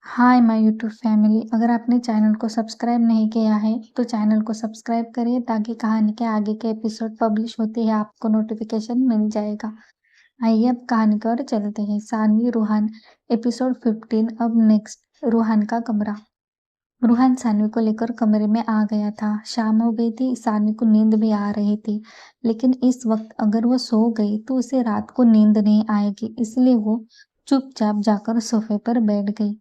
Hi my YouTube family. अगर आपने channel को सब्सक्राइब नहीं किया है तो चैनल को सब्सक्राइब करिए ताकि कहानी के आगे के एपिसोड पब्लिश होते ही आपको नोटिफिकेशन मिल जाएगा। आइए अब कहानी की ओर चलते हैं। सानवी रूहान एपिसोड 15। अब नेक्स्ट रूहान का कमरा। रूहान सानवी को लेकर कमरे में आ गया था। शाम हो गई थी, सानवी को नींद भी आ रही थी, लेकिन इस वक्त अगर वो सो गई तो उसे रात को नींद नहीं आएगी, इसलिए वो चुपचाप जाकर सोफे पर बैठ गई।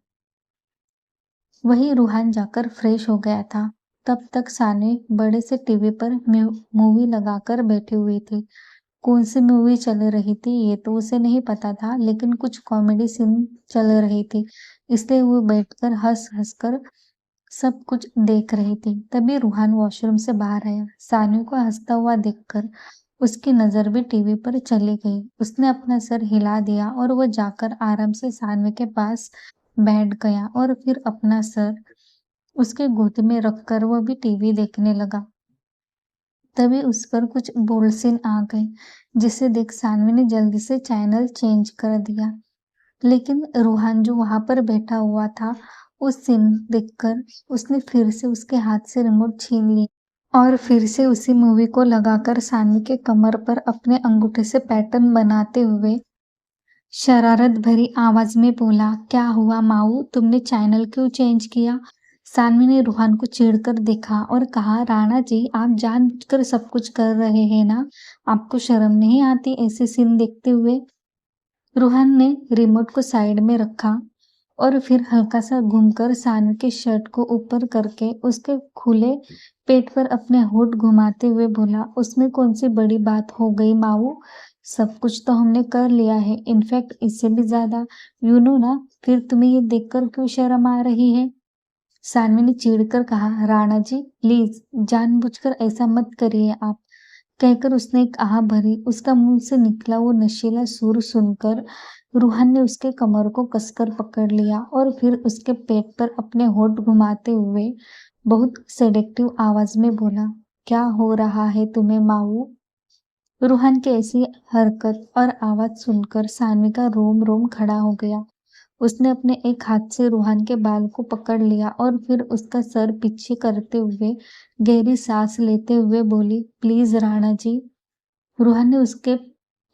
वही रूहान जाकर फ्रेश हो गया था। तब तक सानवी बड़े से टीवी पर मूवी लगाकर बैठी हुई थी। कौन सी मूवी चल रही थी ये तो उसे नहीं पता था, लेकिन कुछ कॉमेडी सीन चल रही थी, इसलिए वो बैठकर हंस हंस कर सब कुछ देख रही थी। तभी रूहान वॉशरूम से बाहर आया। सानवी को हंसता हुआ देखकर उसकी नजर भी टीवी पर चली गई। उसने अपना सर हिला दिया और वो जाकर आराम से सानवी के पास बैठ गया और फिर अपना सर उसके गोद में रखकर वो भी टीवी देखने लगा। तभी उस पर कुछ बोल्ड सीन आ गए, जिसे देख सानवी ने जल्दी से चैनल चेंज कर दिया। लेकिन रूहान जो वहां पर बैठा हुआ था, उस सीन देखकर उसने फिर से उसके हाथ से रिमोट छीन लिया और फिर से उसी मूवी को लगाकर सानवी के कमर पर अपने अंगूठे से पैटर्न बनाते हुए शरारत भरी आवाज में बोला, क्या हुआ माऊ, तुमने चैनल क्यों चेंज किया? सानवी ने रूहान को चिढ़कर देखा और कहा, राणा जी, आप जानबूझकर सब कुछ कर रहे हैं ना? आपको शर्म नहीं आती ऐसे सीन देखते हुए? रूहान ने रिमोट को साइड में रखा और फिर हल्का सा घूमकर सानवी के शर्ट को ऊपर करके उसके खुले पेट पर अपने होठ घुमाते हुए बोला, उसमें कौन सी बड़ी बात हो गई माऊ? सब कुछ तो हमने कर लिया है, इनफैक्ट इससे भी ज्यादा। यू नो ना, फिर तुम्हें ये देखकर क्यों शर्म आ रही है? सानवी ने चिढ़कर कहा, राणा जी प्लीज जानबूझकर ऐसा मत करिए आप, कहकर उसने एक आह भरी। उसका मुंह से निकला वो नशीला सुर सुनकर रूहान ने उसके कमर को कसकर पकड़ लिया और फिर उसके पेट पर अपने होठ घुमाते हुए बहुत सेडेक्टिव आवाज में बोला, क्या हो रहा है तुम्हें माऊ? रूहान की ऐसी हरकत और आवाज सुनकर सानवी का रोम रोम खड़ा हो गया। उसने अपने एक हाथ से रूहान के बाल को पकड़ लिया और फिर उसका सर पीछे करते हुए गहरी सांस लेते हुए बोली, प्लीज राणा जी। रूहान ने उसके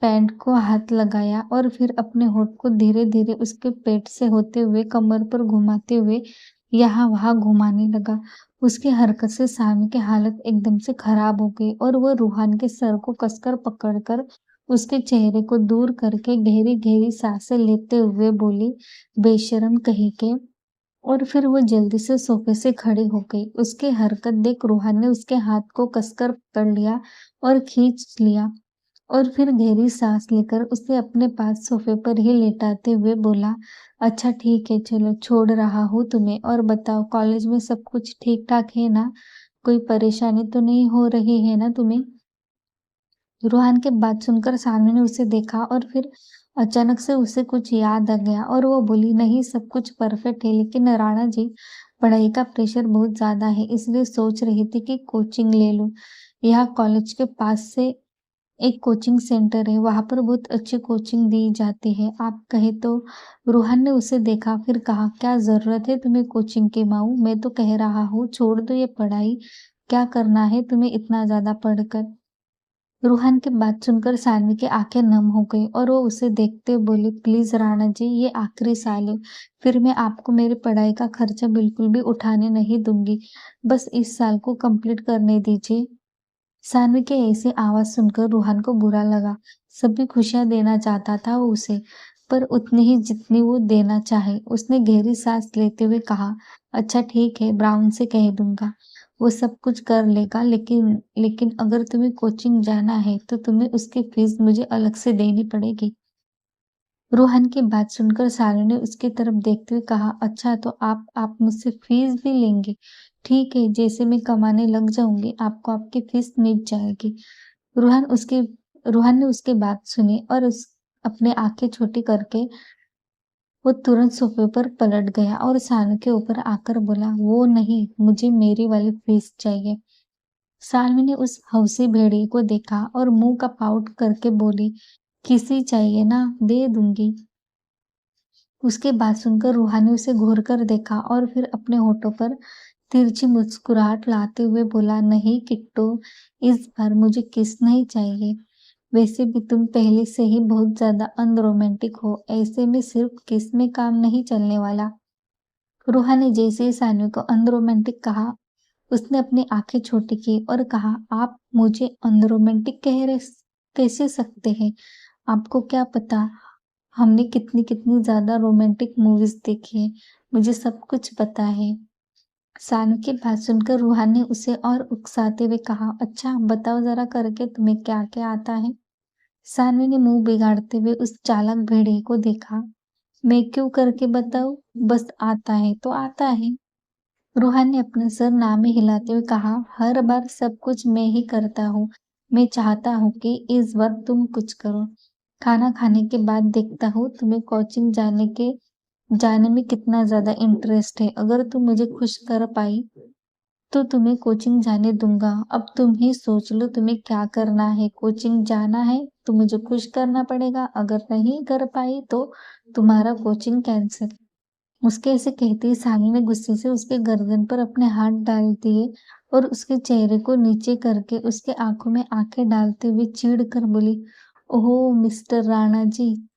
पैंट को हाथ लगाया और फिर अपने होठ को धीरे धीरे उसके पेट से होते हुए कमर पर घुमाते हुए यहाँ वहां घुमाने लगा। उसकी हरकत से सामी की हालत एकदम से खराब हो गई और वह रूहान के सर को कसकर पकड़कर उसके चेहरे को दूर करके गहरी गहरी सांसें लेते हुए बोली, बेशरम कहीं के। और फिर वो जल्दी से सोफे से खड़ी हो गई। उसकी हरकत देख रूहान ने उसके हाथ को कसकर पकड़ लिया और खींच लिया और फिर गहरी सांस लेकर उसे अपने पास सोफे पर ही लेटाते हुए बोला, अच्छा ठीक है, चलो छोड़ रहा हूँ तुम्हें, और बताओ कॉलेज में सब कुछ ठीक ठाक है ना? कोई परेशानी तो नहीं हो रही है ना तुम्हें? रूहान की बात सुनकर सानवी ने उसे देखा और फिर अचानक से उसे कुछ याद आ गया और वो बोली, नहीं सब कुछ परफेक्ट है, लेकिन राणा जी पढ़ाई का प्रेशर बहुत ज्यादा है, इसलिए सोच रही थी कि कोचिंग ले लूं। यहाँ कॉलेज के पास से एक कोचिंग सेंटर है, वहां पर बहुत अच्छी कोचिंग दी जाती है, आप कहे तो। रूहान ने उसे देखा फिर कहा, क्या जरूरत है तुम्हें कोचिंग की माऊ? मैं तो कह रहा हूँ छोड़ दो ये पढ़ाई, क्या करना है तुम्हें इतना ज्यादा पढ़कर? रूहान की बात सुनकर सानवी की आंखें नम हो गई और वो उसे देखते हुए बोली, प्लीज राणा जी, ये आखिरी साल है, फिर मैं आपको मेरी पढ़ाई का खर्चा बिल्कुल भी उठाने नहीं दूंगी, बस इस साल को कंप्लीट करने दीजिए। सानवी की ऐसी आवाज सुनकर रूहान को बुरा लगा। सभी खुशियां देना चाहता था वो उसे, पर उतनी ही जितनी वो देना चाहे। उसने गहरी सांस लेते हुए कहा, अच्छा ठीक है, ब्राउन से कह दूंगा, वो सब कुछ कर लेगा, लेकिन लेकिन अगर तुम्हें कोचिंग जाना है तो तुम्हें उसकी फीस मुझे अलग से देनी पड़ेगी। रोहन की बात सुनकर सानू ने उसकी तरफ देखते हुए कहा, अच्छा तो आप मुझसे फीस भी लेंगे? ठीक है, जैसे मैं कमाने लग जाऊंगी आपको आपकी फीस मिल जाएगी। रूहान उसके रूहान ने उसकी बात सुनी और उस अपने आंखें छोटी करके वो तुरंत सोफे पर पलट गया और सानू के ऊपर आकर बोला, वो नहीं, मुझे मेरी वाली फीस चाहिए। सानवी ने उस हौसी भेड़िए को देखा और मुंह का पाउट करके बोली, किसी चाहिए ना, दे दूंगी। उसकी बात सुनकर रूहा ने उसे घूर कर देखा और फिर अपने होठों पर तिरछी मुस्कुराहट लाते हुए बोला, नहीं किट्टू, इस बार मुझे किस नहीं चाहिए। वैसे भी तुम पहले से ही बहुत ज्यादा अनरोमांटिक हो, ऐसे में सिर्फ किस में काम नहीं चलने वाला। रूहा ने जैसे ही सानवी को अनरोमांटिक कहा, उसने अपनी आंखें छोटी की और कहा, आप मुझे अनरोमांटिक कैसे सकते हैं? आपको क्या पता हमने कितनी कितनी ज्यादा रोमांटिक मूवीज देखी है। मुझे सब कुछ पता है। सानू की बात सुनकर रूहा ने उसे और उकसाते हुए कहा, अच्छा बताओ जरा करके तुम्हें क्या क्या आता है। सानवी ने मुंह बिगाड़ते हुए उस चालाक भेड़िए को देखा। मैं क्यों करके बताऊं, बस आता है तो आता है। रूहा ने अपना सर ना में हिलाते हुए कहा, हर बार सब कुछ मैं ही करता हूँ। मैं चाहता हूँ कि इस बार तुम कुछ करो। खाना खाने के बाद देखता हूँ तुम्हें कोचिंग जाने में कितना ज्यादा इंटरेस्ट है। अगर तुम मुझे खुश कर पाई तो तुम्हें कोचिंग जाने दूंगा। अब तुम ही सोच लो तुम्हें क्या करना है। कोचिंग जाना है तो मुझे खुश करना पड़ेगा, अगर नहीं कर पाई तो तुम्हारा कोचिंग कैंसिल। उसके ऐसे कहते ही सानी ने गुस्से से उसके गर्दन पर अपने हाथ डाल दिए और उसके चेहरे को नीचे करके उसके आंखों में आंखें डालते हुए चीढ़ कर बोली, ओह मिस्टर राणा जी,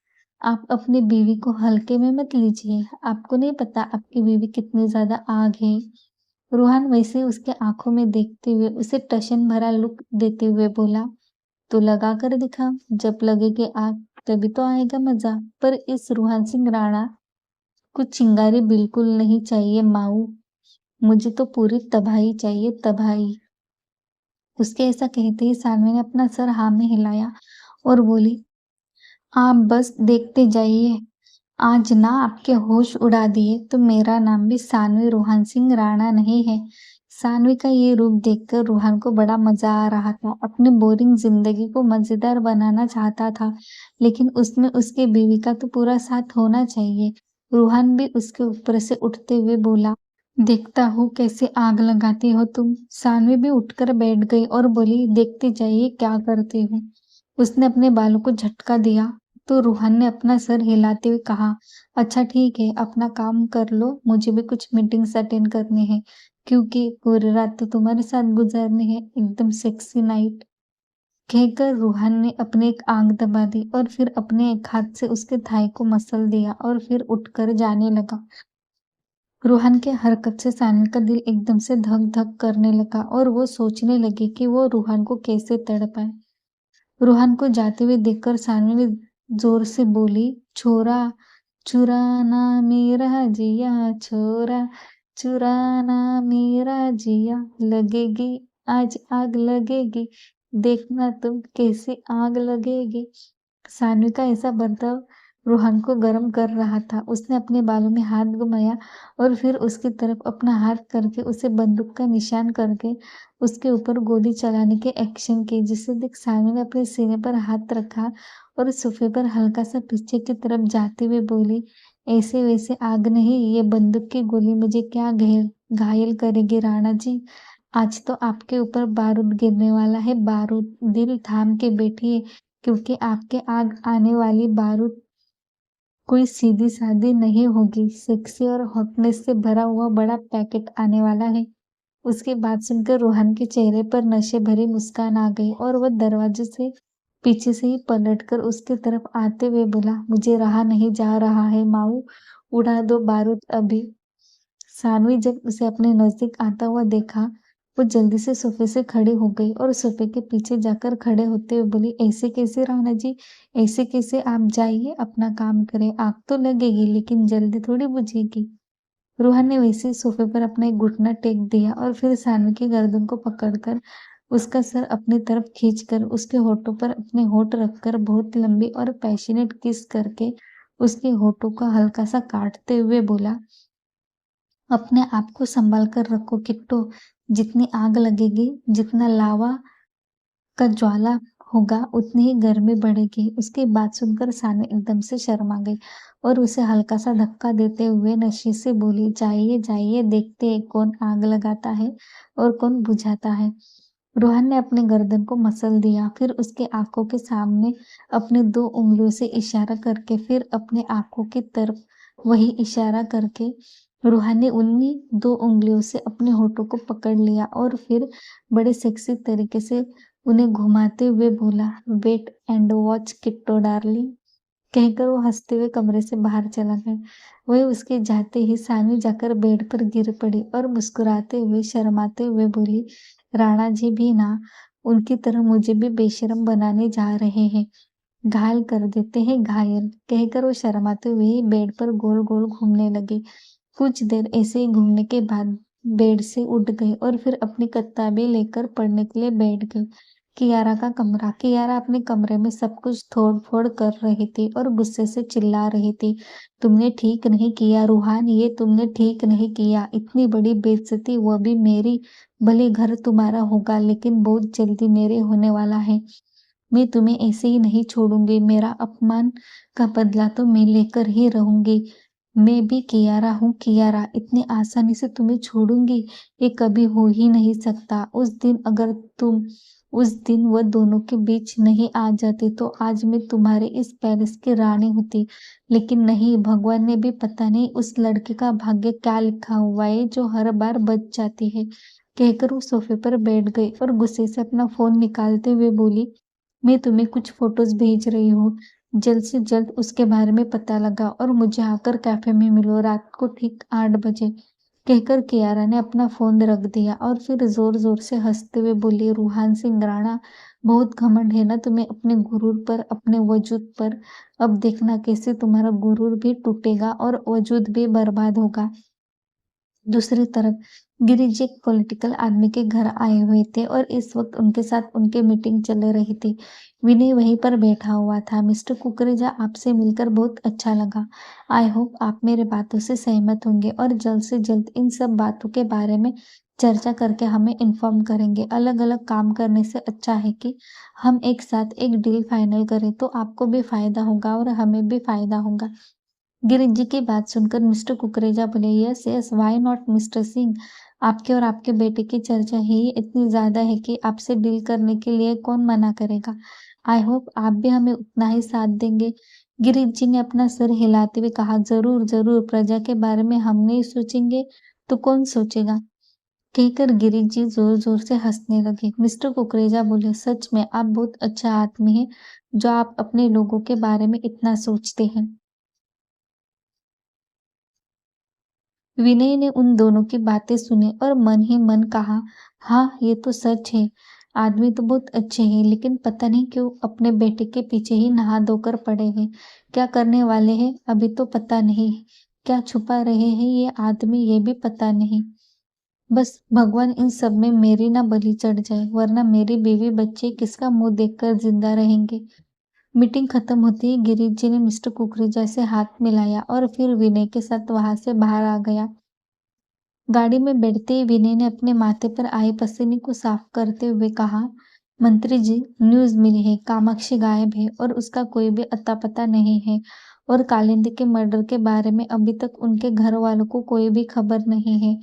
आप अपनी बीवी को हल्के में मत लीजिए। आपको नहीं पता आपकी बीवी कितनी ज्यादा आग है। रोहन वैसे उसके आंखों में देखते हुए उसे टशन भरा लुक देते हुए बोला, तो लगा कर दिखा, जब लगेगी आग तभी तो आएगा मजा। पर इस रूहान सिंह राणा को चिंगारी बिल्कुल नहीं चाहिए माऊ, मुझे तो पूरी तबाही चाहिए, तबाही। उसके ऐसा कहते ही सानवी ने अपना सर हाँ में हिलाया और बोली, आप बस देखते जाइए, आज ना आपके होश उड़ा दिए तो मेरा नाम भी सानवी रोहन सिंह राणा नहीं है। सानवी का ये रूप देखकर रोहन को बड़ा मजा आ रहा था। अपनी बोरिंग जिंदगी को मजेदार बनाना चाहता था, लेकिन उसमें उसकी बीवी का तो पूरा साथ होना चाहिए। रोहन भी उसके ऊपर से उठते हुए बोला, देखता हूँ कैसे आग लगाती हो तुम। सानवी भी उठकर बैठ गई और बोली, देखते जाइए क्या करती हूँ। उसने अपने बालों को झटका दिया तो रूहान ने अपना सर हिलाते हुए कहा, अच्छा ठीक है, अपना काम कर लो, मुझे भी कुछ मीटिंग्स अटेंड करनी है, क्योंकि पूरी रात तो तुम्हारे साथ गुजारनी है, एकदम सेक्सी नाइट। कहकर रूहान ने अपनी एक आंख दबा दी और फिर अपने एक हाथ से उसके थाई को मसल दिया और फिर उठकर जाने लगा। रूहान के हरकत से सानिया का दिल एकदम से धक धक करने लगा और वो सोचने लगी कि वो रूहान को कैसे तड़पाए। रूहान को जाते हुए देखकर सानवी ने जोर से बोली, छोरा, चुराना मेरा जिया, छोरा, चुराना मेरा जिया, लगेगी आज आग लगेगी, देखना तुम कैसे आग लगेगी। सानवी का ऐसा बर्ताव रूहान को गर्म कर रहा था। उसने अपने बालों में हाथ घुमाया और फिर उसकी तरफ अपना हाथ करके उसे बंदूक का निशान करके उसके ऊपर गोली चलाने के एक्शन किए, जिसे देख सानवी ने अपने सीने पर हाथ रखा और सोफे पर हल्का सा पीछे की तरफ जाते हुए बोली, ऐसे वैसे आग नहीं, ये बंदूक की गोली मुझे क्या घायल करेगी राणा जी। आज तो आपके ऊपर बारूद गिरने वाला है, बारूद। दिल थाम के बैठिए, क्योंकि आपके आग आने वाली बारूद कोई सीधी सादी नहीं होगी, सेक्सी और हॉटनेस से भरा हुआ बड़ा पैकेट आने वाला है। उसकी बात सुनकर रोहन के चेहरे पर नशे भरी मुस्कान आ गई और वह दरवाजे से पीछे से ही पलटकर उसकी तरफ आते हुए बोला, मुझे रहा नहीं जा रहा है माऊ, उड़ा दो बारूद अभी। सानवी जब उसे अपने नजदीक आता हुआ देखा, वो जल्दी से सोफे से खड़ी हो गई और सोफे के पीछे जाकर खड़े होते हुए बोली, ऐसे कैसे राणा जी, ऐसे कैसे, आप जाइए अपना काम करें, आग तो लगेगी लेकिन जल्दी थोड़ी बुझेगी। रोहन ने वैसे ही सोफे पर अपना एक घुटना टेक दिया और फिर सानवी की गर्दन को पकड़कर उसका सर अपनी तरफ खींचकर उसके होठों पर अपने होठ रखकर बहुत लंबी और पैशनेट किस करके उसके होठों को हल्का सा काटते हुए बोला, अपने आप को संभाल कर रखो किट्टू, जितनी आग लगेगी, जितना लावा का ज्वाला होगा, उतनी ही गर्मी बढ़ेगी। उसकी बात सुनकर सानवी एकदम से शर्मा गई और उसे हल्का सा धक्का देते हुए नशे से बोली, जाइए जाइए, देखते हैं कौन आग लगाता है और कौन बुझाता है। रोहन ने अपने गर्दन को मसल दिया, फिर उसके आंखों के सामने अपने दो उंगलियों से इशारा करके फिर अपने आंखों की तरफ वही इशारा करके रूहान ने उन्हीं 2 उँगलियों से अपने होठों को पकड़ लिया और फिर बड़े सेक्सी तरीके से उन्हें घुमाते हुए बोला, "wait and watch Kitto darling." कहकर वो हँसते हुए कमरे से बाहर चला गया। वही उसके जाते ही सानवी जाकर बेड पर गिर पड़ी और मुस्कुराते हुए, शर्माते हुए बोली, "राणा जी भी ना उनकी तरह मुझे भी बेशर्म बनाने जा रहे हैं। घायल कर देते हैं घायल।" कहकर वो शर्माते हुए ही बेड पर गोल-गोल घूमने लगी। कुछ देर ऐसे ही घूमने के बाद बेड से उठ गई और फिर अपनी किताबें लेकर पढ़ने के लिए बैठ गई। कियारा का कमरा। कियारा अपने कमरे में सब कुछ तोड़-फोड़ कर रही थी और गुस्से से चिल्ला रही थी, "तुमने ठीक नहीं किया रूहान, ये तुमने ठीक नहीं किया। इतनी बड़ी बेइज्जती, वो भी मेरी। भले घर तुम्हारा होगा लेकिन बहुत जल्दी मेरे होने वाला है। मैं तुम्हें ऐसे ही नहीं छोड़ूंगी। मेरा अपमान का बदला तो मैं लेकर ही रहूंगी। मैं भी कियारा हूँ कियारा, इतनी आसानी से तुम्हें छोड़ूंगी ये कभी हो ही नहीं सकता। उस दिन अगर तुम उस दिन वह दोनों के बीच नहीं आ जाती तो आज मैं तुम्हारे इस पैलेस की रानी होती। लेकिन नहीं, भगवान ने भी पता नहीं उस लड़के का भाग्य क्या लिखा हुआ है जो हर बार बच जाती है।" कहकर वो सोफे पर बैठ गई और गुस्से से अपना फोन निकालते हुए बोली, "मैं तुम्हें कुछ फोटोज भेज रही हूँ। जल्द से जल्द उसके बारे में पता लगाओ और मुझे आकर कैफे में मिलो रात को ठीक 8 बजे।" कहकर कियारा ने अपना फोन रख दिया और फिर जोर-जोर से हंसते हुए बोली, "रूहान सिंह राणा, बहुत घमंड है ना तुम्हें अपने गुरूर पर, अपने वजूद पर। अब देखना कैसे तुम्हारा गुरूर भी टूटेगा और वजूद भी बर्बाद होगा।" दूसरी तरफ गिरिज एक पॉलिटिकल आदमी के घर आए हुए थे और इस वक्त उनके साथ उनकी मीटिंग चल रही थी। विनय वहीं पर बैठा हुआ था। "मिस्टर कुकरेजा, आपसे मिलकर बहुत अच्छा लगा। आई होप आप मेरे बातों से सहमत होंगे और जल्द से जल्द इन सब बातों के बारे में चर्चा करके हमें इन्फॉर्म करेंगे। अलग अलग काम करने से अच्छा है कि हम एक साथ एक डील फाइनल करें तो आपको भी फायदा होगा और हमें भी फायदा होगा।" गिरिज जी की बात सुनकर मिस्टर कुकरेजा बोले, "yes yes, why not mister Singh. आपके और आपके बेटे की चर्चा ही इतनी ज्यादा है कि आपसे डील करने के लिए कौन मना करेगा। आई होप आप भी हमें उतना ही साथ देंगे।" गिरिज जी ने अपना सिर हिलाते हुए कहा, "जरूर जरूर, प्रजा के बारे में हम नहीं सोचेंगे तो कौन सोचेगा।" कहकर गिरिज जी जोर जोर से हंसने लगे। मिस्टर कुकरेजा बोले, "सच में आप बहुत अच्छा आदमी हैं जो आप अपने लोगों के बारे में इतना सोचते हैं।" विनय ने उन दोनों की बातें सुनी और मन ही मन कहा, "हाँ, ये तो सच है। आदमी तो बहुत अच्छे हैं लेकिन पता नहीं क्यों अपने बेटे के पीछे ही नहा धोकर पड़े हैं। क्या करने वाले हैं अभी तो पता नहीं। क्या छुपा रहे हैं ये आदमी ये भी पता नहीं। बस भगवान इन सब में मेरी ना बलि चढ़ जाए, वरना मेरी बीवी बच्चे किसका मुंह देखकर जिंदा रहेंगे।" मीटिंग खत्म होते ही गिरिज जी ने मिस्टर कुकरेजा से हाथ मिलाया और फिर विनय के साथ वहां से बाहर आ गया। गाड़ी में बैठते ही विनय ने अपने माथे पर आए पसीने को साफ करते हुए कहा, "मंत्री जी, न्यूज मिली है, कामाक्षी गायब है और उसका कोई भी अता पता नहीं है और कालिंदी के मर्डर के बारे में अभी तक उनके घर वालों को कोई भी खबर नहीं है।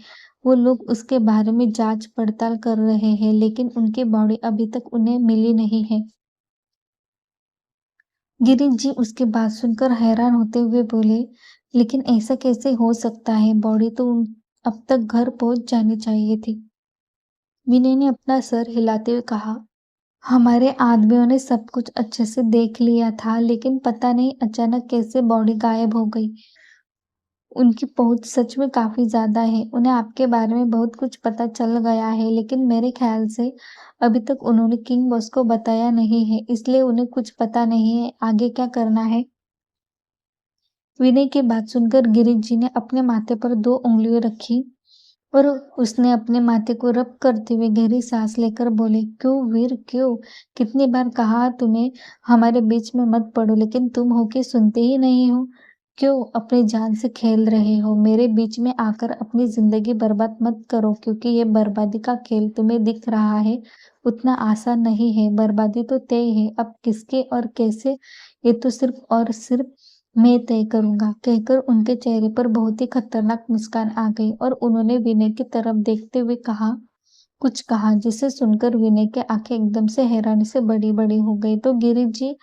वो लोग उसके बारे में जांच पड़ताल कर रहे हैं लेकिन उनकी बॉडी अभी तक उन्हें मिली नहीं है।" गिरीश जी उसकी बात सुनकर हैरान होते हुए बोले, "लेकिन ऐसा कैसे हो सकता है? बॉडी तो अब तक घर पहुंच जानी चाहिए थी।" विनय ने अपना सर हिलाते हुए कहा, "हमारे आदमियों ने सब कुछ अच्छे से देख लिया था लेकिन पता नहीं अचानक कैसे बॉडी गायब हो गई। उनकी पहुंच सच में काफी ज्यादा है। उन्हें आपके बारे में बहुत कुछ पता चल गया है लेकिन मेरे ख्याल से अभी तक उन्होंने किंग बॉस को बताया नहीं है, इसलिए उन्हें कुछ पता नहीं है आगे क्या करना है।" विनय की बात सुनकर गिरीश जी ने अपने माथे पर 2 उंगलियां रखी और उसने अपने माथे को रब करते हुए गहरी सांस लेकर बोले, "क्यों वीर क्यों? कितनी बार कहा तुम्हें हमारे बीच में मत पड़ो लेकिन तुम हो के सुनते ही नहीं हो। क्यों अपनी जान से खेल रहे हो? मेरे बीच में आकर अपनी जिंदगी बर्बाद मत करो क्योंकि ये बर्बादी का खेल तुम्हें दिख रहा है उतना आसान नहीं है। बर्बादी तो तय है, अब किसके और कैसे ये तो सिर्फ और सिर्फ मैं तय करूंगा।" कहकर उनके चेहरे पर बहुत ही खतरनाक मुस्कान आ गई और उन्होंने विनय की तरफ देखते हुए कुछ कहा जिसे सुनकर विनय की आंखें एकदम से हैरानी से बड़ी बड़ी हो गई। तो गिरीश जी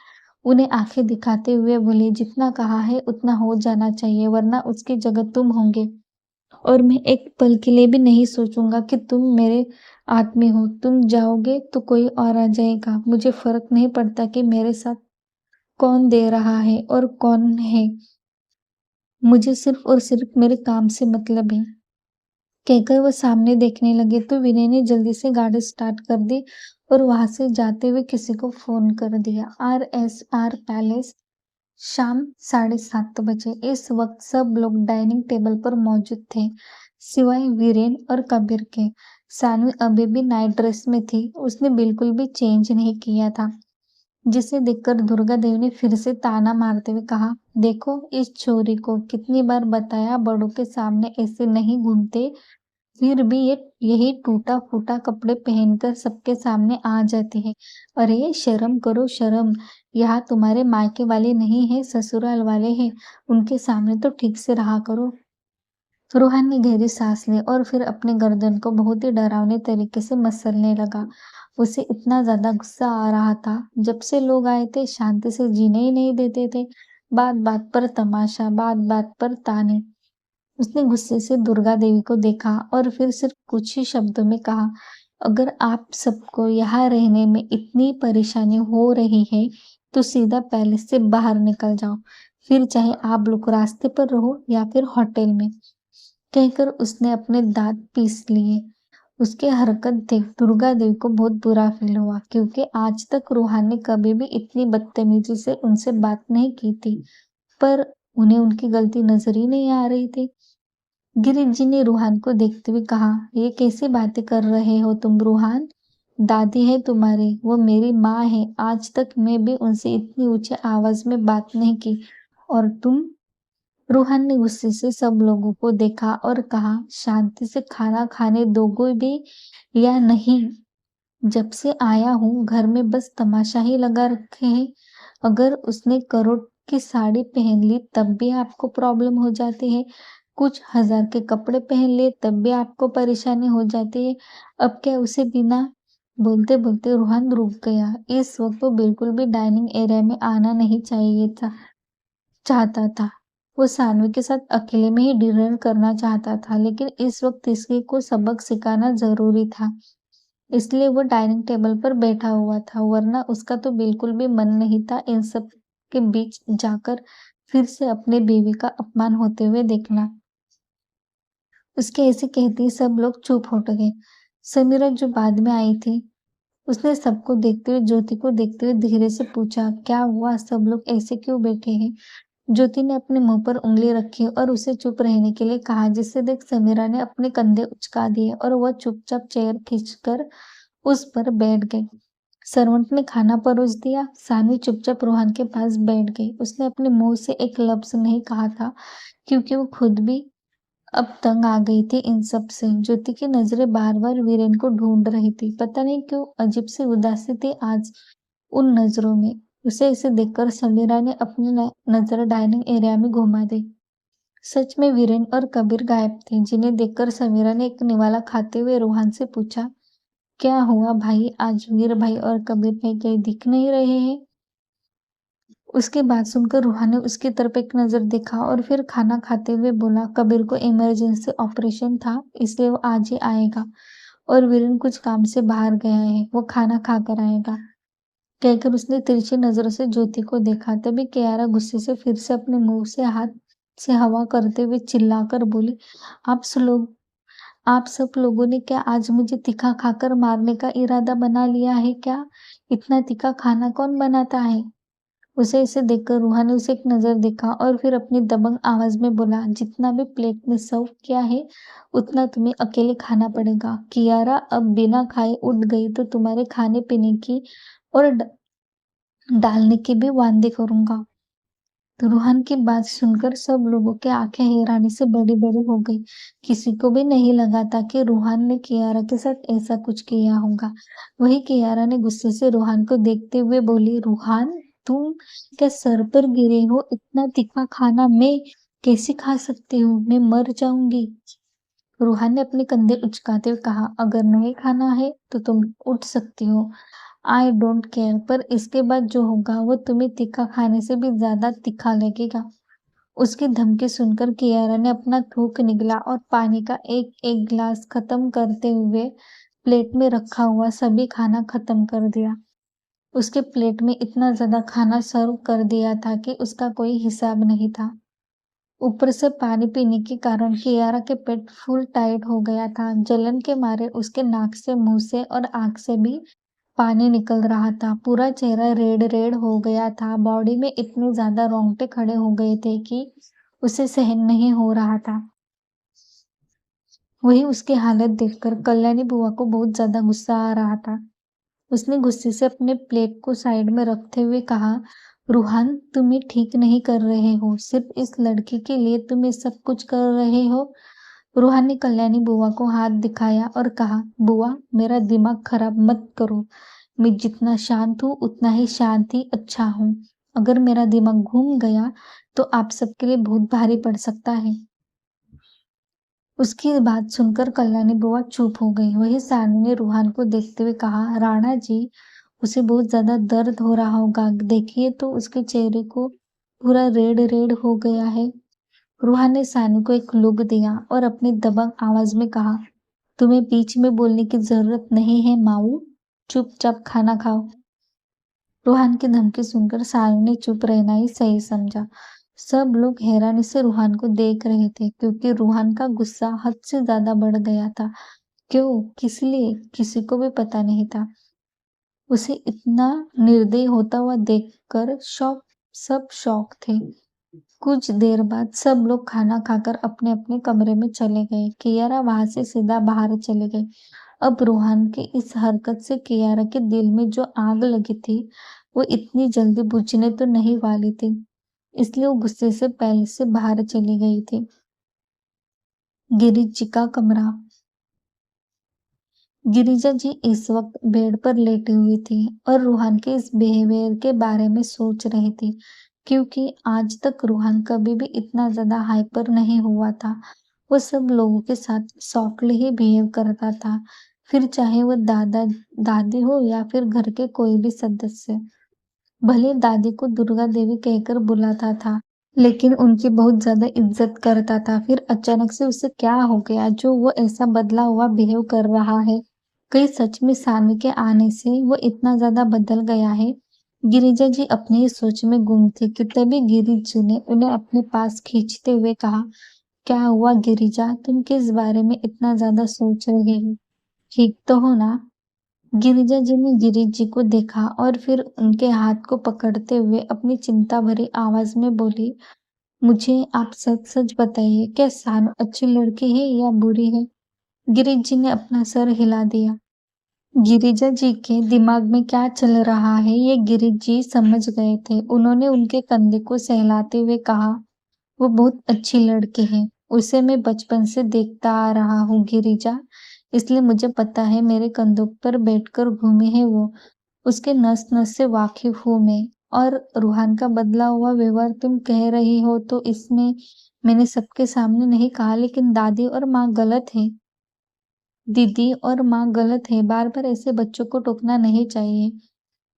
उन्हें आंखें दिखाते हुए बोली, जितना कहा है उतना हो जाना चाहिए, वरना उसकी जगह तुम होंगे। और मैं एक पल के लिए भी नहीं सोचूंगा कि तुम मेरे आदमी हो। तुम जाओगे तो कोई और आ जाएगा। मुझे फर्क नहीं पड़ता कि मेरे साथ कौन दे रहा है और कौन है। मुझे सिर्फ और सिर्फ मेरे काम से मतलब है। कहकर वो सामने देखने लगे तो विनय ने जल्दी से गाड़ी स्टार्ट कर दी और वहां से जाते हुए किसी को फोन कर दिया। RSR पैलेस, शाम 7:30 बजे। इस वक्त सब लोग डाइनिंग टेबल पर मौजूद थे, सिवाय वीरेन और कबीर के। सानवी अभी भी नाइट ड्रेस में थी। उसने बिल्कुल भी चेंज नहीं किया था, जिसे देखकर दुर्गा देवी ने फिर से ताना मारते हुए कहा, देखो इस छोरी को कितनी बार बताया, बड़ों के सामने ऐसे नहीं घूमते। फिर भी ये यही टूटा फूटा कपड़े पहनकर सबके सामने आ जाती है। अरे शर्म करो शर्म। यहाँ तुम्हारे मायके वाले नहीं है, ससुराल वाले हैं। उनके सामने तो ठीक से रहा करो। रोहन ने गहरी सांस ली और फिर अपने गर्दन को बहुत ही डरावने तरीके से मसलने लगा। उसे इतना ज्यादा गुस्सा आ रहा था। जब से लोग आए थे शांति से जीने ही नहीं देते थे। बात बात पर तमाशा, बात बात पर ताने। उसने गुस्से से दुर्गा देवी को देखा और फिर सिर्फ कुछ ही शब्दों में कहा, अगर आप सबको यहाँ रहने में इतनी परेशानी हो रही है तो सीधा पैलेस से बाहर निकल जाओ। फिर चाहे आप लोग रास्ते पर रहो या फिर होटल में। कहकर उसने अपने दांत पीस लिए। उसकी हरकत देख दुर्गा देवी को बहुत बुरा फील हुआ, क्योंकि आज तक रूहान ने कभी भी इतनी बदतमीजी से उनसे बात नहीं की थी। पर उन्हें उनकी गलती नजर ही नहीं आ रही थी। गिरिज जी ने रूहान को देखते हुए कहा, ये कैसी बातें कर रहे हो तुम रूहान? दादी है तुम्हारी, वो मेरी माँ है। आज तक मैं भी उनसे इतनी ऊंची आवाज में बात नहीं की। और तुम? रूहान ने गुस्से से सब लोगों को देखा और कहा, शांति से खाना खाने दोगे भी या नहीं? जब से आया हूँ घर में बस तमाशा ही लगा रखे हैं। अगर उसने करोड़ की साड़ी पहन ली तब भी आपको प्रॉब्लम हो जाती है। कुछ हजार के कपड़े पहन लिए तब भी आपको परेशानी हो जाती है। अब क्या उसे बिना? बोलते बोलते रूहान रुक गया। इस वक्त वो बिल्कुल भी डाइनिंग एरिया में आना नहीं चाहिए था चाहता था। वो सानवी के साथ अकेले में ही डिनर करना चाहता था, लेकिन इस वक्त किसी को सबक सिखाना जरूरी था। इसलिए वो डाइनिंग टेबल पर बैठा हुआ था, वरना उसका तो बिल्कुल भी मन नहीं था इन सब के बीच जाकर फिर से अपने बीवी का अपमान होते हुए देखना। उसके ऐसे कहते ही सब लोग चुप हो गए। समीरा जो बाद में आई थी, उसने सबको देखते हुए ज्योति को देखते हुए धीरे से पूछा, क्या हुआ? सब लोग ऐसे क्यों बैठे हैं? ज्योति ने अपने मुंह पर उंगली रखी और उसे चुप रहने के लिए कहा, जिसे देख समीरा ने अपने कंधे उचका दिए और वह चुपचाप चेयर खींचकर उस पर बैठ गई। सर्वंट ने खाना परोस दिया। सानवी चुपचाप रोहन के पास बैठ गई। उसने अपने मुंह से एक लफ्ज नहीं कहा था, क्योंकि वो खुद भी अब तंग आ गई थी इन सब से। ज्योति की नजरें बार बार वीरेन को ढूंढ रही थी। पता नहीं क्यों अजीब सी उदासी थी आज उन नजरों में। उसे इसे देखकर समीरा ने अपनी नजर डाइनिंग एरिया में घुमा दी। सच में वीरेन और कबीर गायब थे, जिन्हें देखकर समीरा ने एक निवाला खाते हुए रोहन से पूछा, क्या हुआ भाई? आज वीर भाई और कबीर भाई कहीं दिख नहीं रहे हैं? उसकी बात सुनकर रूहा ने उसकी तरफ एक नजर देखा और फिर खाना खाते हुए बोला, कबीर को इमरजेंसी ऑपरेशन था, इसलिए वो आज ही आएगा। और वीरेन कुछ काम से बाहर गया है, वो खाना खाकर आएगा। कहकर उसने तिरछी नजरों से ज्योति को देखा। तभी कियारा गुस्से से फिर से अपने मुंह से हाथ से हवा करते हुए चिल्लाकर बोली, आप सब लोगों ने क्या आज मुझे तीखा खाकर मारने का इरादा बना लिया है क्या? इतना तीखा खाना कौन बनाता है? उसे इसे देखकर रूहा ने उसे एक नजर देखा और फिर अपनी दबंग आवाज में बोला, जितना भी प्लेट में सर्व किया है उतना तुम्हें अकेले खाना पड़ेगा। कियारा अब बिना खाए उठ गई तो तुम्हारे खाने पीने की और डालने की भी वांदे करूंगा। तो रूहान की बात सुनकर सब लोगों की आंखें हैरानी से बड़ी बड़ी हो गई। किसी को भी नहीं लगा था कि रूहान ने कियारा के साथ ऐसा कुछ किया होगा। वही कियारा ने गुस्से से रूहान को देखते हुए बोली, रूहान तुम क्या सर पर गिरे हो? इतना तीखा खाना मैं कैसे खा सकती हूँ? मैं मर जाऊंगी। रूहान ने अपने कंधे उचकाते हुए कहा, अगर नहीं खाना है तो तुम उठ सकती हो। आई डोंट केयर, पर इसके बाद जो होगा वो तुम्हें तीखा खाने से भी ज़्यादा तीखा लगेगा। उसकी धमकी सुनकर कियारा ने अपना थूक निगला और पानी का एक-एक ग्लास खत्म करते हुए प्लेट में रखा हुआ सभी खाना खत्म कर दिया। उसके प्लेट में इतना ज़्यादा खाना सर्व कर दिया था कि उसका कोई हिसाब नहीं था। ऊपर से पानी पीने के कारण कियारा के पेट फुल टाइट हो गया था। जलन के मारे उसके नाक से, मुंह से और आँख से भी पानी निकल रहा था। पूरा चेहरा रेड रेड हो गया था। बॉडी में इतने ज़्यादा रोंगटे खड़े हो गए थे कि उसे सहन नहीं हो रहा था। वहीं उसकी हालत देखकर कल्याणी बुआ को बहुत ज़्यादा गुस्सा आ रहा था। उसने गुस्से से अपने प्लेट को साइड में रखते हुए कहा, रूहान तुम ये ठीक नहीं कर रहे हो। सिर्फ इस लड़की के लिए तुम ये सब कुछ कर रहे हो। रूहान ने कल्याणी बुआ को हाथ दिखाया और कहा, बुआ मेरा दिमाग खराब मत करो। मैं जितना शांत हूँ उतना ही शांत ही अच्छा हूँ। अगर मेरा दिमाग घूम गया तो आप सबके लिए बहुत भारी पड़ सकता है। उसकी बात सुनकर कल्याणी बुआ चुप हो गई। वही सानू ने रूहान को देखते हुए कहा, राणा जी उसे बहुत ज्यादा दर्द हो रहा होगा, देखिए तो उसके चेहरे को पूरा रेड रेड हो गया है। रूहान ने सानू को एक लुक दिया और अपनी दबंग आवाज में कहा, तुम्हें बीच में बोलने की जरूरत नहीं है माऊ, चुपचाप खाना खाओ। रूहान की धमकी सुनकर सानू ने चुप रहना ही सही समझा। सब लोग हैरानी से रूहान को देख रहे थे क्योंकि रूहान का गुस्सा हद से ज्यादा बढ़ गया था। क्यों, किस लिए, किसी को भी पता नहीं था। उसे इतना निर्दयी होता हुआ देखकर सब शॉक थे। कुछ देर बाद सब लोग खाना खाकर अपने अपने कमरे में चले गए। कियारा वहां से सीधा बाहर चले गई। अब रूहान की इस हरकत से कियारा के दिल में जो आग लगी थी वो इतनी जल्दी बुझने तो नहीं वाली थी, इसलिए वो गुस्से से पहले से बाहर चली गई थी। गिरिजा जी का कमरा। गिरिजा जी इस वक्त बेड पर लेटी हुई थी और रूहान के इस बिहेवियर के बारे में सोच रही थी, क्योंकि आज तक रूहान कभी भी इतना ज्यादा हाइपर नहीं हुआ था। वो सब लोगों के साथ सॉफ्टली ही बिहेव करता था, फिर चाहे वो दादा दादी हो या फिर घर के कोई भी सदस्य। भले दादी को दुर्गा देवी कहकर बुलाता था, लेकिन उनकी बहुत ज्यादा इज्जत करता था। फिर अचानक से उसे क्या हो गया जो वो ऐसा बदला हुआ बिहेव कर रहा है। कहीं सच में सानवी के आने से वो इतना ज्यादा बदल गया है। गिरिजा जी अपनी ही सोच में गुम थी कि तभी गिरिज जी ने उन्हें अपने पास खींचते हुए कहा, क्या हुआ गिरिजा, तुम किस बारे में इतना ज्यादा सोच रही हो, ठीक तो हो ना? गिरिजा जी ने गिरीश जी को देखा और फिर उनके हाथ को पकड़ते हुए अपनी चिंता भरी आवाज में बोली, मुझे आप सच सच बताइए, क्या सानू अच्छी लड़की है या बुरी है? गिरीश जी ने अपना सर हिला दिया। गिरिजा जी के दिमाग में क्या चल रहा है ये गिरीश जी समझ गए थे। उन्होंने उनके कंधे को सहलाते हुए कहा, वो बहुत अच्छी लड़की है। उसे मैं बचपन से देखता आ रहा हूँ गिरिजा, इसलिए मुझे पता है, मेरे कंधों पर बैठकर घूमी है वो। उसके नस नस से वाकिफ हूँ मैं। और रूहान का बदला हुआ व्यवहार तुम कह रही हो तो इसमें मैंने सबके सामने नहीं कहा, लेकिन दादी और माँ गलत है। दीदी और माँ गलत है, बार बार ऐसे बच्चों को टोकना नहीं चाहिए।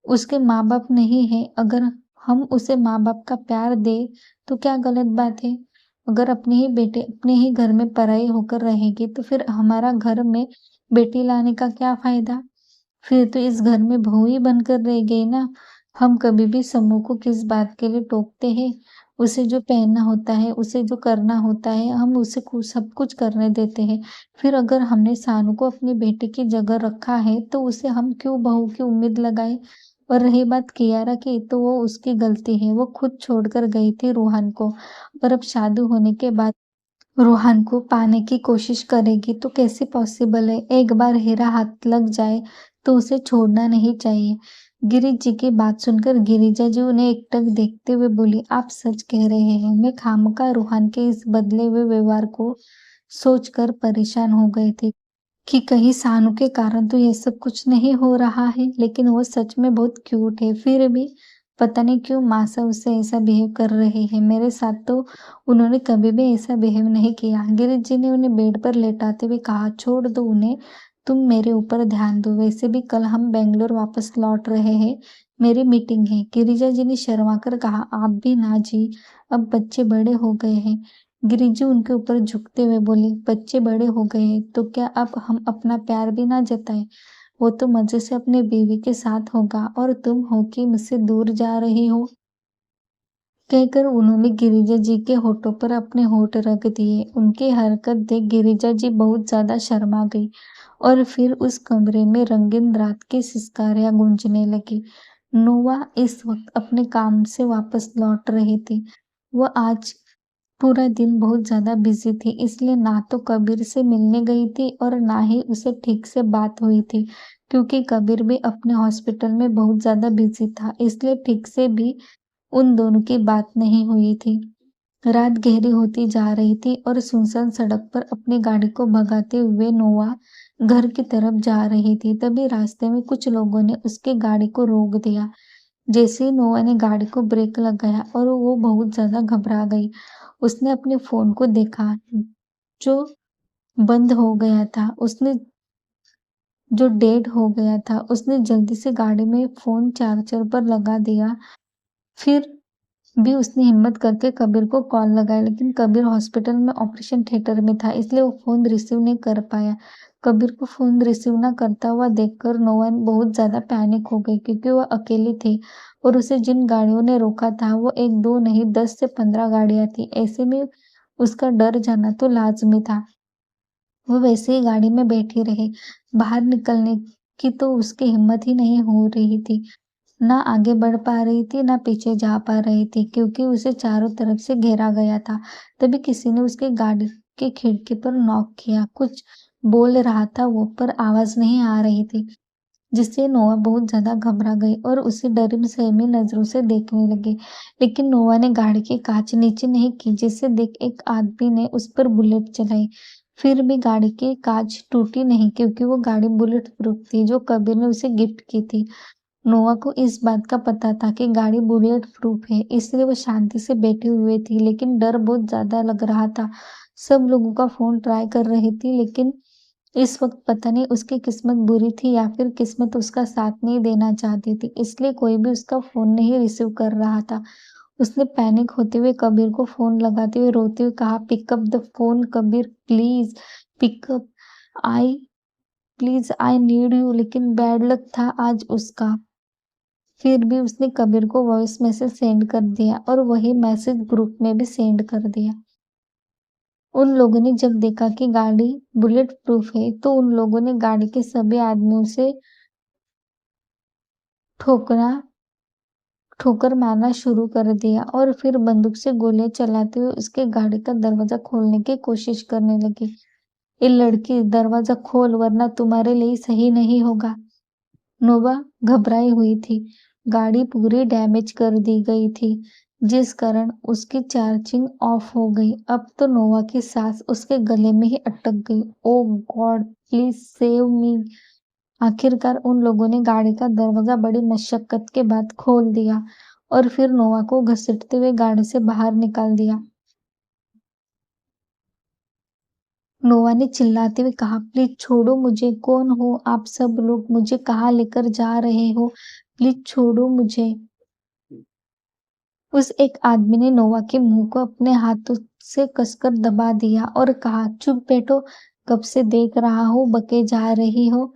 उसके माँ बाप नहीं है, अगर हम उसे माँ बाप का प्यार दे तो क्या गलत बात है? अगर अपने ही बेटे अपने ही घर में पराई होकर रहेगी तो फिर हमारा घर में बेटी लाने का क्या फायदा? फिर तो इस घर में बहू ही बनकर रह गई ना। हम कभी भी समूह को किस बात के लिए टोकते हैं? उसे जो पहनना होता है, उसे जो करना होता है, हम उसे सब कुछ करने देते हैं। फिर अगर हमने सानू को अपनी बेटी की जगह रखा है तो उसे हम क्यों बहू की उम्मीद लगाए? और रही बात कियारा की, तो वो उसकी गलती है, वो खुद छोड़कर गई थी रूहान को। और अब शादी होने के बाद रूहान को पाने की कोशिश करेगी तो कैसे पॉसिबल है? एक बार हीरा हाथ लग जाए तो उसे छोड़ना नहीं चाहिए। गिरिज जी की बात सुनकर गिरिजा जी उन्हें एकटक देखते हुए बोली, आप सच कह रहे हैं। मैं खामखा रूहान के इस बदले हुए व्यवहार को सोचकर परेशान हो गए थे कि कहीं सानू के कारण तो ये सब कुछ नहीं हो रहा है, लेकिन वो सच में बहुत क्यूट है। फिर भी पता नहीं क्यों मासा उससे ऐसा बिहेव कर रही है। मेरे साथ तो उन्होंने कभी भी ऐसा बिहेव नहीं किया। गिरिज जी ने उन्हें बेड पर लेटाते हुए कहा, छोड़ दो उन्हें, तुम मेरे ऊपर ध्यान दो, वैसे भी कल हम बेंगलोर वापस लौट रहे हैं, मेरी मीटिंग है। गिरिजा जी ने शर्मा कर कहा, आप भी ना जी, अब बच्चे बड़े हो गए हैं। गिरिजा उनके ऊपर झुकते हुए बोली, बच्चे बड़े हो गए हैं तो क्या अब हम अपना प्यार भी ना जताएं? वो तो मजे से अपनी बीवी के साथ होगा और तुम हो कि मुझसे दूर जा रही हो। कहकर उन्होंने गिरिजा जी के होठों पर अपने होठ रख दिए। उनकी हरकत देख गिरिजा जी बहुत ज्यादा शर्मा गई और फिर उस कमरे में रंगीन रात की सिसकारियां गूंजने लगी। नोवा इस वक्त अपने काम से वापस लौट रही थी। वह आज पूरा दिन बहुत ज्यादा बिजी थी, इसलिए ना तो कबीर से मिलने गई थी और ना ही उसे ठीक से बात हुई थी, क्योंकि कबीर भी अपने हॉस्पिटल में बहुत ज्यादा बिजी था, इसलिए ठीक से भी उन दोनों की बात नहीं हुई थी। रात गहरी होती जा रही थी और सुनसान सड़क पर अपनी गाड़ी को भगाते हुए नोवा घर की तरफ जा रही थी। तभी रास्ते में कुछ लोगों ने उसकी गाड़ी को रोक दिया। जैसे ही नोवा ने गाड़ी को ब्रेक लगाया और वो बहुत ज्यादा घबरा गई। उसने अपने फोन को देखा जो बंद हो गया था। उसने जो डेड हो गया था। उसने जल्दी से गाड़ी में फोन चार्जर पर लगा दिया। फिर भी उसने हिम्मत करके कबीर को कॉल लगाया, लेकिन कबीर हॉस्पिटल में ऑपरेशन थिएटर में था, इसलिए वो फोन रिसीव नहीं कर पाया। कबीर को फोन रिसीव ना करता हुआ देखकर नोवन बहुत ज्यादा पैनिक हो गई, क्योंकि वह अकेली थी और उसे जिन गाड़ियों ने रोका था वो एक दो नहीं 10 से 15 गाड़ियां थी। ऐसे में उसका डर जाना तो लाजमी था। वो वैसे ही गाड़ी में बैठी रही। बाहर निकलने की तो उसकी हिम्मत ही नहीं हो रही थी। ना आगे बढ़ पा रही थी, ना पीछे जा पा रही थी, क्योंकि उसे चारों तरफ से घेरा गया था। तभी किसी ने उसके गाड़ी की खिड़की पर नॉक किया। कुछ बोल रहा था वो, पर आवाज नहीं आ रही थी, जिससे नोआ बहुत ज्यादा घबरा गई और उसे डरी सहमी नजरों से देखने लगी। लेकिन नोआ ने गाड़ी की कांच नीचे नहीं की, जिसे देख एक आदमी ने उस पर बुलेट चलाई। फिर भी गाड़ी की कांच टूटी नहीं, क्योंकि वो गाड़ी बुलेट प्रूफ थी जो कबीर ने उसे गिफ्ट की थी। नोआ को इस बात का पता था कि गाड़ी बुलेट प्रूफ है, इसलिए वो शांति से बैठी हुई थी, लेकिन डर बहुत ज्यादा लग रहा था। सब लोगों का फोन ट्राई कर रही थी, लेकिन इस वक्त पता नहीं उसकी किस्मत बुरी थी या फिर किस्मत उसका साथ नहीं देना चाहती थी, इसलिए कोई भी उसका फोन नहीं रिसीव कर रहा था। उसने पैनिक होते हुए कबीर को फोन लगाते हुए रोते हुए कहा, pick up the phone Kabir, please pickup, I please I need you. लेकिन बैड लक था आज उसका। फिर भी उसने कबीर को वॉइस मैसेज सेंड कर दिया और वही मैसेज ग्रुप में भी सेंड कर दिया। उन लोगों ने जब देखा कि गाड़ी बुलेट प्रूफ है, तो उन लोगों ने गाड़ी के सभी आदमियों से ठोकरा ठोकर मारना शुरू कर दिया और फिर बंदूक से गोलियां चलाते हुए उसके गाड़ी का दरवाजा खोलने की कोशिश करने लगे। ये लड़की, दरवाजा खोल वरना तुम्हारे लिए सही नहीं होगा। नोवा घबराई हुई थी। गाड़ी पूरी डैमेज कर दी गई थी, जिस कारण उसकी चार्जिंग ऑफ हो गई। अब तो नोवा की सांस उसके गले में ही अटक गई। ओ गॉड, प्लीज सेव मी। आखिरकार उन लोगों ने गाड़ी का दरवाजा बड़ी मशक्कत के बाद खोल दिया और फिर नोवा को घसीटते हुए गाड़ी से बाहर निकाल दिया। नोवा ने चिल्लाते हुए कहा, प्लीज छोड़ो मुझे, कौन हो आप सब लोग, मुझे कहाँ लेकर जा रहे हो, प्लीज छोड़ो मुझे। उस एक आदमी ने नोवा के मुंह को अपने हाथों से कसकर दबा दिया और कहा, चुप बैठो, कब से देख रहा हूं बके जा रही हो।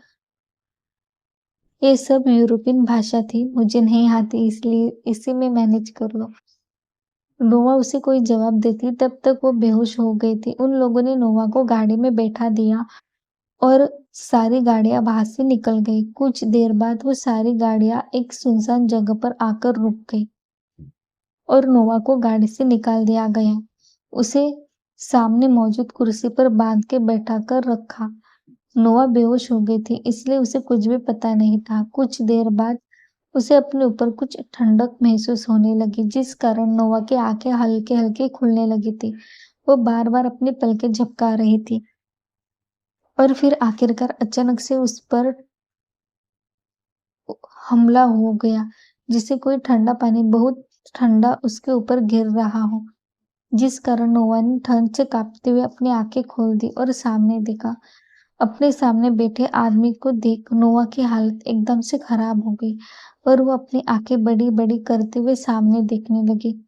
ये सब यूरोपियन भाषा थी, मुझे नहीं आती, इसलिए इसी में मैनेज कर लो। नोवा उसे कोई जवाब देती तब तक वो बेहोश हो गई थी। उन लोगों ने नोवा को गाड़ी में बैठा दिया और सारी गाड़ियां वहां से निकल गई। कुछ देर बाद वो सारी गाड़ियां एक सुनसान जगह पर आकर रुक गई और नोवा को गाड़ी से निकाल दिया गया। उसे सामने मौजूद कुर्सी पर बांध के बैठा कर रखा। नोवा बेहोश हो गई थी, इसलिए उसे कुछ भी पता नहीं था। कुछ देर बाद उसे अपने ऊपर कुछ ठंडक महसूस होने लगी, जिस कारण नोवा की आंखें हल्के हल्के खुलने लगी थी। वो बार बार अपनी पलकें झपका रही थी और फिर आखिरकार अचानक से उस पर हमला हो गया, जिसे कोई ठंडा पानी बहुत ठंडा उसके ऊपर गिर रहा हो, जिस कारण नोवा ने ठंड से कांपते हुए अपनी आंखें खोल दी और सामने देखा। अपने सामने बैठे आदमी को देख नोआ की हालत एकदम से खराब हो गई और वो अपनी आंखें बड़ी-बड़ी करते हुए सामने देखने लगी।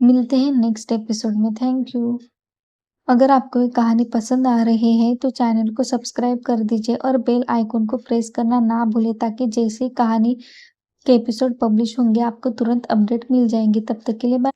मिलते हैं नेक्स्ट एपिसोड में। Thank you. अगर आपको ये कहानी पसंद आ रही है तो चैनल को सब्सक्राइब कर दीजिए और बेल आइकन को प्रेस करना ना भूलें ताकि जैसे ही कहानी के एपिसोड पब्लिश होंगे आपको तुरंत अपडेट मिल जाएंगे। तब तक के लिए बाय।